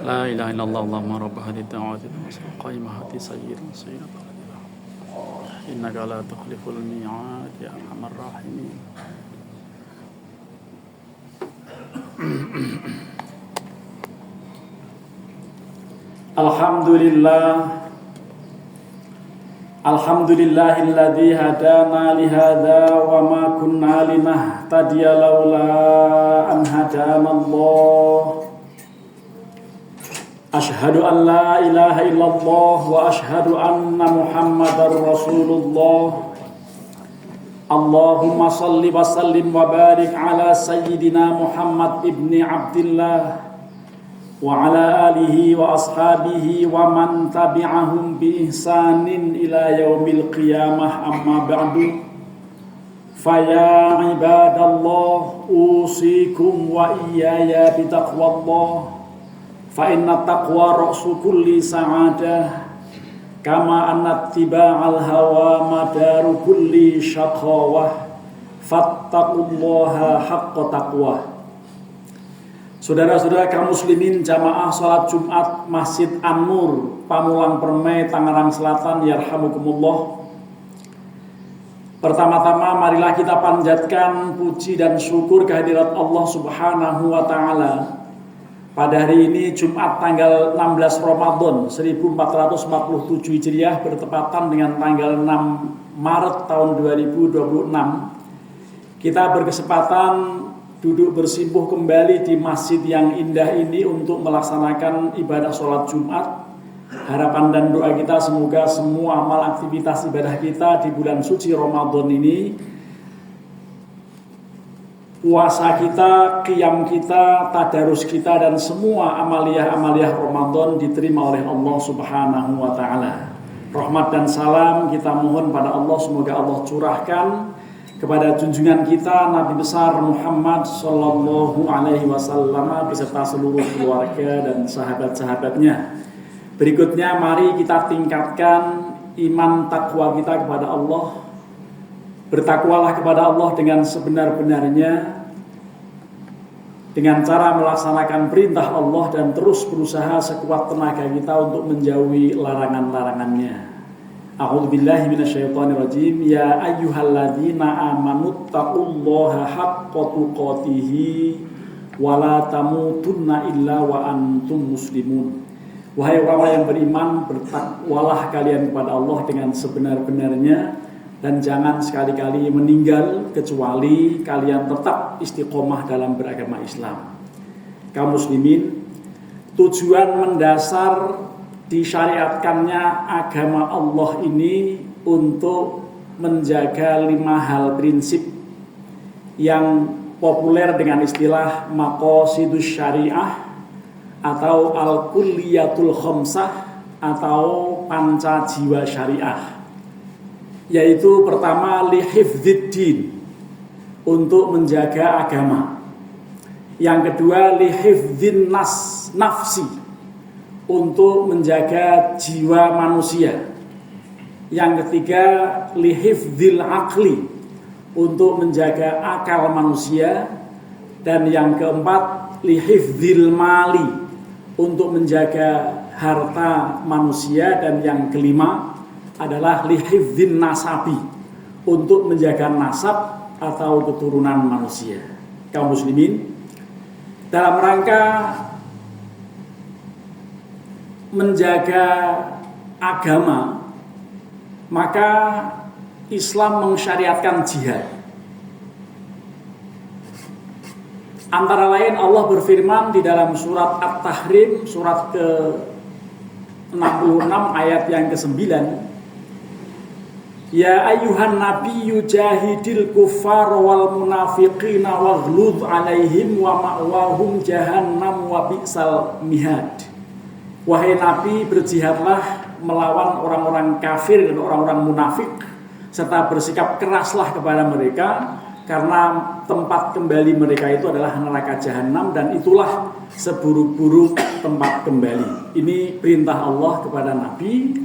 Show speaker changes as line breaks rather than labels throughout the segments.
La ilaha illallah Allahumma rabb hadhihi ad-da'wati qa'imati sayyidan innaka la tukhliful mi'ad ya arhamar rahimin. Alhamdulillahilladzi hadana li hadza wa ma kunna linahtadiya laula an hadana Allah. Ashhadu an la ilaha illallah wa ashhadu anna Muhammadar Rasulullah. Allahumma salli wa sallim wa barik ala sayyidina Muhammad ibni Abdillah wa ala alihi wa ashabihi wa man tabi'ahum bi ihsanin ila yaumil qiyamah, amma ba'du. Faya ibadallah, usikum wa iyaya bitaqwallah. Fa inna taqwa ra'su kulli sa'adah, kama anna ittiba'al hawa madaru kulli syaqawah, fattaqullaha haqqa taqwah. Saudara-saudara kaum muslimin jamaah salat Jumat Masjid An-Nur, Pamulang Permai, Tangerang Selatan, yarhamukumullah. Pertama-tama marilah kita panjatkan puji dan syukur kehadirat Allah Subhanahu wa taala. Pada hari ini Jumat tanggal 16 Ramadan 1447 Hijriah bertepatan dengan tanggal 6 Maret tahun 2026. Kita berkesempatan duduk bersimpuh kembali di masjid yang indah ini untuk melaksanakan ibadah sholat Jumat. Harapan dan doa kita semoga semua amal aktivitas ibadah kita di bulan suci Ramadan ini, puasa kita, qiyam kita, tadarus kita, dan semua amaliyah-amaliyah Ramadan diterima oleh Allah Subhanahu wa ta'ala. Rahmat dan salam kita mohon pada Allah, semoga Allah curahkan kepada junjungan kita Nabi besar Muhammad sallallahu alaihi wasallam beserta seluruh keluarga dan sahabat-sahabatnya. Berikutnya mari kita tingkatkan iman takwa kita kepada Allah. Bertakwalah kepada Allah dengan sebenar-benarnya, dengan cara melaksanakan perintah Allah dan terus berusaha sekuat tenaga kita untuk menjauhi larangan-larangannya. A'udzubillahi minasyaitonirrajim. Ya ayyuhalladzina amanu taqullaha haqqa tuqatih wa la tamutunna illa wa antum muslimun. Wahai orang-orang yang beriman, bertakwalah kalian kepada Allah dengan sebenar-benarnya, dan jangan sekali-kali meninggal kecuali kalian tetap istiqomah dalam beragama Islam. Kaum muslimin, tujuan mendasar disyariatkannya agama Allah ini untuk menjaga 5 hal prinsip yang populer dengan istilah maqasidus syariah atau al-kulliyatul khamsah atau panca jiwa syariah. Yaitu pertama lihifdziddin, untuk menjaga agama. Yang kedua lihifdzin nafsi, untuk menjaga jiwa manusia. Yang ketiga lihifdzil aqli, untuk menjaga akal manusia. Dan yang keempat lihifdzil mali, untuk menjaga harta manusia. Dan yang kelima adalah lihifdzin nasabi, untuk menjaga nasab atau keturunan manusia. Kaum muslimin, dalam rangka menjaga agama, maka Islam mensyariatkan jihad. Antara lain Allah berfirman di dalam surat At-Tahrim, surat ke-66 ayat yang ke-9. Ya ayyuhan nabiyyu jahidil kuffara wal munafiqina waghluz alaihim wa ma'wahum jahannam wa bi'sal mihad. Wahai Nabi, berjihadlah melawan orang-orang kafir dan orang-orang munafik, serta bersikap keraslah kepada mereka, karena tempat kembali mereka itu adalah neraka jahanam, dan itulah seburuk-buruk tempat kembali. Ini perintah Allah kepada Nabi,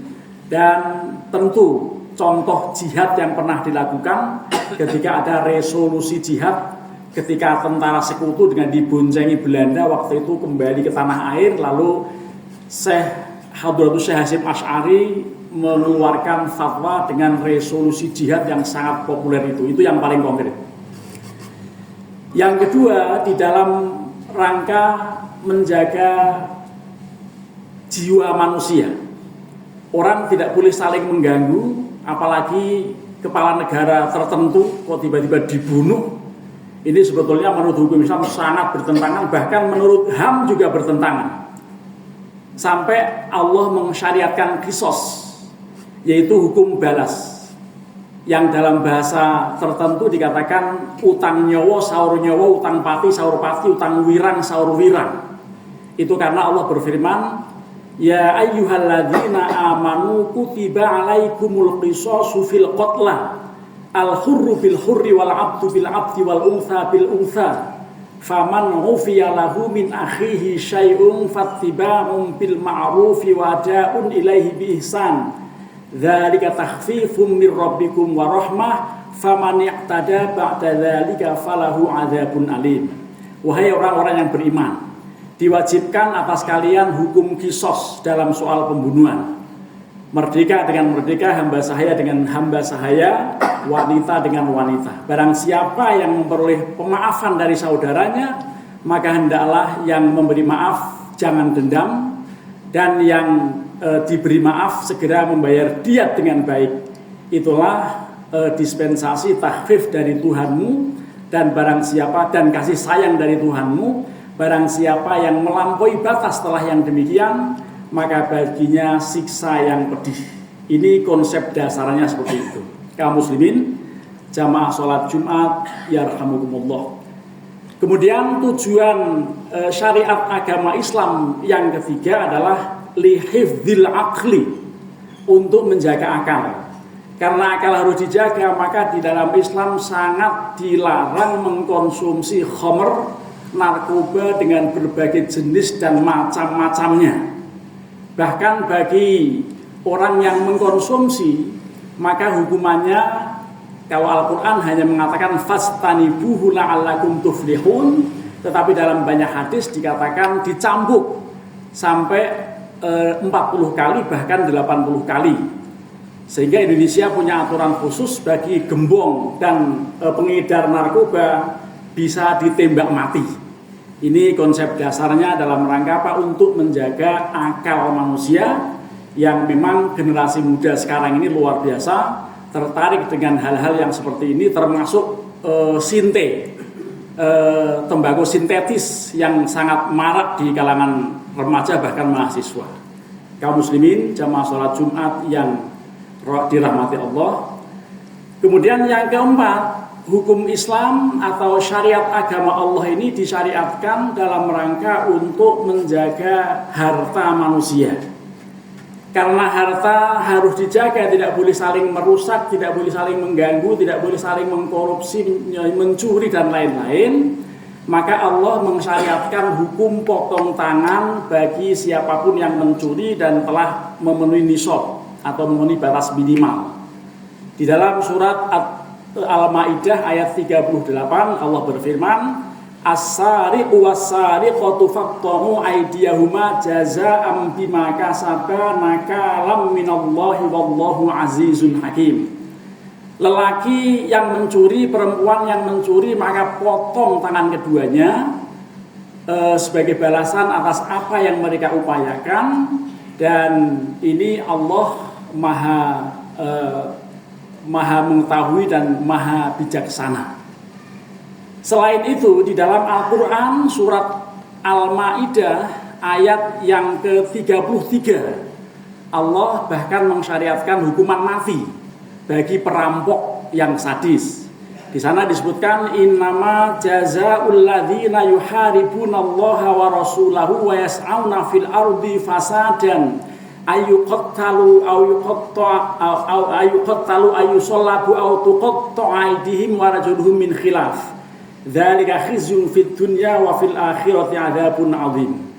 Dan tentu contoh jihad yang pernah dilakukan ketika ada resolusi jihad, ketika tentara sekutu dengan diboncengi Belanda waktu itu kembali ke tanah air, lalu Hadratus Syekh Hasyim Asy'ari mengeluarkan fatwa dengan resolusi jihad yang sangat populer itu yang paling konkret. Yang kedua, di dalam rangka menjaga jiwa manusia, orang tidak boleh saling mengganggu, apalagi kepala negara tertentu kok tiba-tiba dibunuh. Ini sebetulnya menurut hukum Islam sangat bertentangan, bahkan menurut HAM juga bertentangan. Sampai Allah mensyariatkan qisas, yaitu hukum balas, yang dalam bahasa tertentu dikatakan utang nyawa saur nyawa, utang pati saur pati, utang wirang saur wirang. Itu karena Allah berfirman, ya ayyuhalladzina amanu kutiba alaikumul qisasu fil qatla al-hurru bil hurri wal 'abdu bil 'abdi wal untha bil untha faman ufiya lahu min akhihi syai'un fattiba'un bil ma'rufi wa da'un ilaihi bi ihsan dzalika takhfifum mir rabbikum wa rahmah faman i'tada ba'da dzalika falahu 'adzabun alim. Wahai orang-orang yang beriman, diwajibkan atas kalian hukum qisas dalam soal pembunuhan. Merdeka dengan merdeka, hamba sahaya dengan hamba sahaya, wanita dengan wanita. Barang siapa yang memperoleh pemaafan dari saudaranya, maka hendaklah yang memberi maaf jangan dendam, dan yang diberi maaf segera membayar diat dengan baik. Itulah dispensasi takhfif dari Tuhanmu, dan barang siapa, dan kasih sayang dari Tuhanmu. Barang siapa yang melampaui batas setelah yang demikian, maka baginya siksa yang pedih. Ini konsep dasarnya seperti itu. Kaum muslimin, jamaah sholat Jumat, yarhamukumullah. Kemudian tujuan syariat agama Islam yang ketiga adalah lihifdzil aqli, untuk menjaga akal. Karena akal harus dijaga, maka di dalam Islam sangat dilarang mengkonsumsi khamr, narkoba dengan berbagai jenis dan macam-macamnya. Bahkan bagi orang yang mengkonsumsi, maka hukumannya, kalau Al-Quran hanya mengatakan fastanibuhu la'allakum tuflihun, tetapi dalam banyak hadis dikatakan dicambuk sampai 40 kali, bahkan 80 kali. Sehingga Indonesia punya aturan khusus bagi gembong dan pengedar narkoba bisa ditembak mati. Ini konsep dasarnya dalam rangka apa? Untuk menjaga akal manusia yang memang generasi muda sekarang ini luar biasa tertarik dengan hal-hal yang seperti ini, termasuk tembakau sintetis yang sangat marak di kalangan remaja bahkan mahasiswa. Kaum muslimin jamaah sholat Jumat yang dirahmati Allah. Kemudian yang keempat, hukum Islam atau syariat agama Allah ini disyariatkan dalam rangka untuk menjaga harta manusia. Karena harta harus dijaga, tidak boleh saling merusak, tidak boleh saling mengganggu, tidak boleh saling mengkorupsi, mencuri dan lain-lain. Maka Allah mensyariatkan hukum potong tangan bagi siapapun yang mencuri dan telah memenuhi nisab atau memenuhi batas minimal. Di dalam surat Al-Maidah ayat 38 Allah berfirman, as-sariqu was-sariqatu faqta'u aydiyahuma jazaa'an bima kasaba nakalam minallahi wallahu azizun hakim. Lelaki yang mencuri, perempuan yang mencuri, maka potong tangan keduanya sebagai balasan atas apa yang mereka upayakan, dan ini Allah Maha mengetahui dan maha bijaksana. Selain itu, di dalam Al-Quran surat Al-Ma'idah ayat yang ke-33 Allah bahkan mensyariatkan hukuman mati bagi perampok yang sadis. Di sana disebutkan innama jazaa'ul ladzina yuharibunallaha wa rasulahu wa yas'auna fil ardi fasadan ayyuqattalu ayyuqattalu ayyusallabu aw tuqatta'u aydihim wa rajuluhum min khilaf dzalika khizyun fid dunya wa fil akhirati adzabun adzim.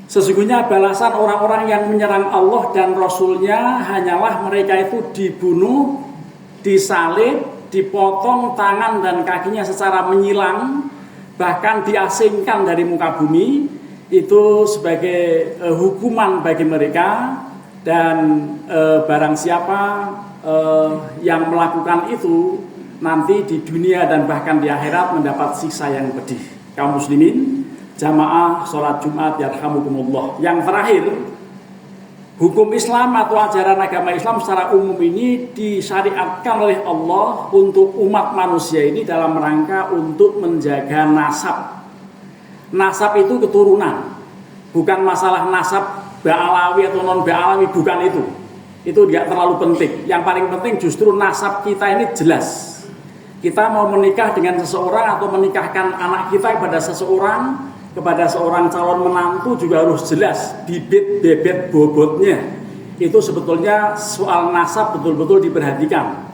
Sesungguhnya balasan orang-orang yang menyerang Allah dan Rasul-Nya hanyalah mereka itu dibunuh, disalib, dipotong tangan dan kakinya secara menyilang, bahkan diasingkan dari muka bumi. Itu sebagai hukuman bagi mereka. Dan barang siapa yang melakukan itu nanti di dunia dan bahkan di akhirat mendapat siksa yang pedih. Kaum muslimin, jamaah sholat Jumat yarhamukumullah. Yang terakhir, hukum Islam atau ajaran agama Islam secara umum ini disyariatkan oleh Allah untuk umat manusia ini dalam rangka untuk menjaga nasab. Nasab itu keturunan, bukan masalah nasab ba'alawi atau non ba'alawi, bukan itu. Itu tidak terlalu penting. Yang paling penting justru nasab kita ini jelas. Kita mau menikah dengan seseorang atau menikahkan anak kita kepada seorang calon menantu juga harus jelas bibit bebet bobotnya. Itu sebetulnya soal nasab betul-betul diperhatikan.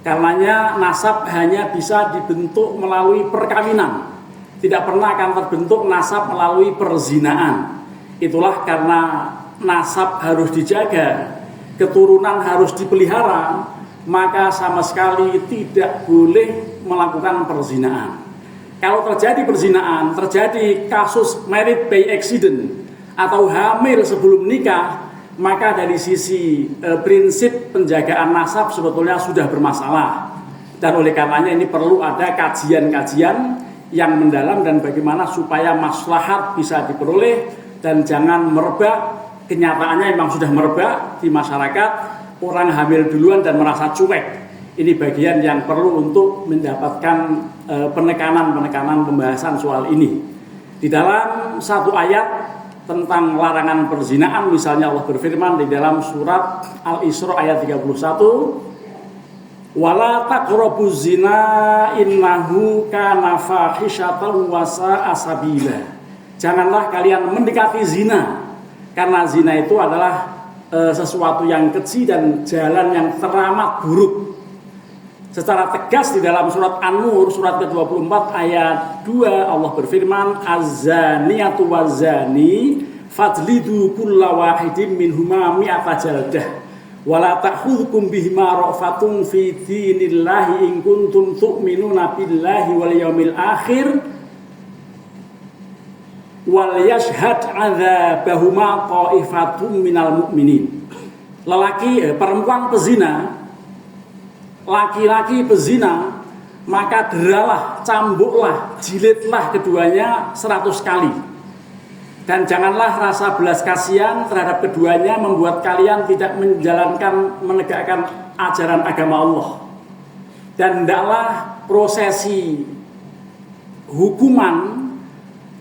Karenanya nasab hanya bisa dibentuk melalui perkawinan. Tidak pernah akan terbentuk nasab melalui perzinaan. Itulah karena nasab harus dijaga, keturunan harus dipelihara, maka sama sekali tidak boleh melakukan perzinaan. Kalau terjadi perzinaan, terjadi kasus married by accident atau hamil sebelum nikah, maka dari sisi prinsip penjagaan nasab sebetulnya sudah bermasalah. Dan oleh karenanya ini perlu ada kajian-kajian yang mendalam dan bagaimana supaya maslahat bisa diperoleh dan jangan merebak. Kenyataannya memang sudah merebak di masyarakat. Orang hamil duluan dan merasa cuek. Ini bagian yang perlu untuk mendapatkan penekanan pembahasan soal ini. Di dalam satu ayat tentang larangan perzinaan, misalnya Allah berfirman di dalam surat Al-Isra ayat 31, wala taqrabuz zina innahu kana fahisyatan wa sa'a sabila. Janganlah kalian mendekati zina, karena zina itu adalah sesuatu yang keji dan jalan yang teramat buruk. Secara tegas di dalam surat An-Nur surat ke-24 ayat 2 Allah berfirman, az-zaniyatu waz-zani fajlidu kulla wahidin minhuma mi'ata jaldah wala ta'khudhukum bihima ra'fatun fi dinillahi in kuntum tu'minuna billahi wal yaumil akhir wal yashhad 'adzabahuma ta'ifatun minal mu'minin. Perempuan pezina, laki-laki pezina, maka deralah, cambuklah, jilidlah keduanya 100 kali. Dan janganlah rasa belas kasihan terhadap keduanya membuat kalian tidak menegakkan ajaran agama Allah. Dan hendaklah prosesi hukuman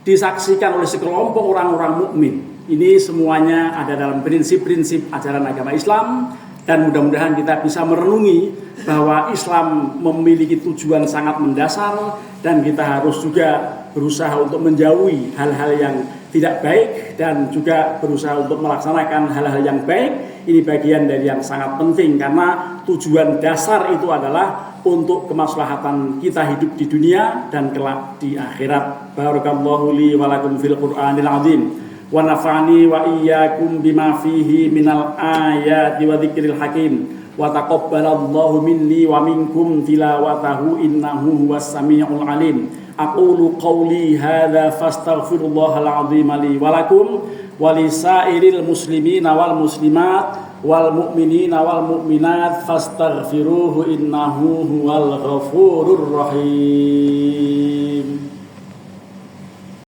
disaksikan oleh sekelompok orang-orang mukmin. Ini semuanya ada dalam prinsip-prinsip ajaran agama Islam, dan mudah-mudahan kita bisa merenungi bahwa Islam memiliki tujuan sangat mendasar dan kita harus juga berusaha untuk menjauhi hal-hal yang tidak baik dan juga berusaha untuk melaksanakan hal-hal yang baik. Ini bagian dari yang sangat penting karena tujuan dasar itu adalah untuk kemaslahatan kita hidup di dunia dan kelak di akhirat. Barakallahu li wa lakum fil Qur'anil azim wa nafa'ani wa iyyakum bima fihi minal ayati wa dzikril hakim wa taqabbalallahu minni wa minkum tilawatahu innahu huwas samiul alim. Aqulu qawli hadza fastaghfirullahal azim li wa lakum wa lisairil muslimina wal muslimat wal mu'minina wal mu'minat fastaghfiruhu innahu huwal ghafurur rahim.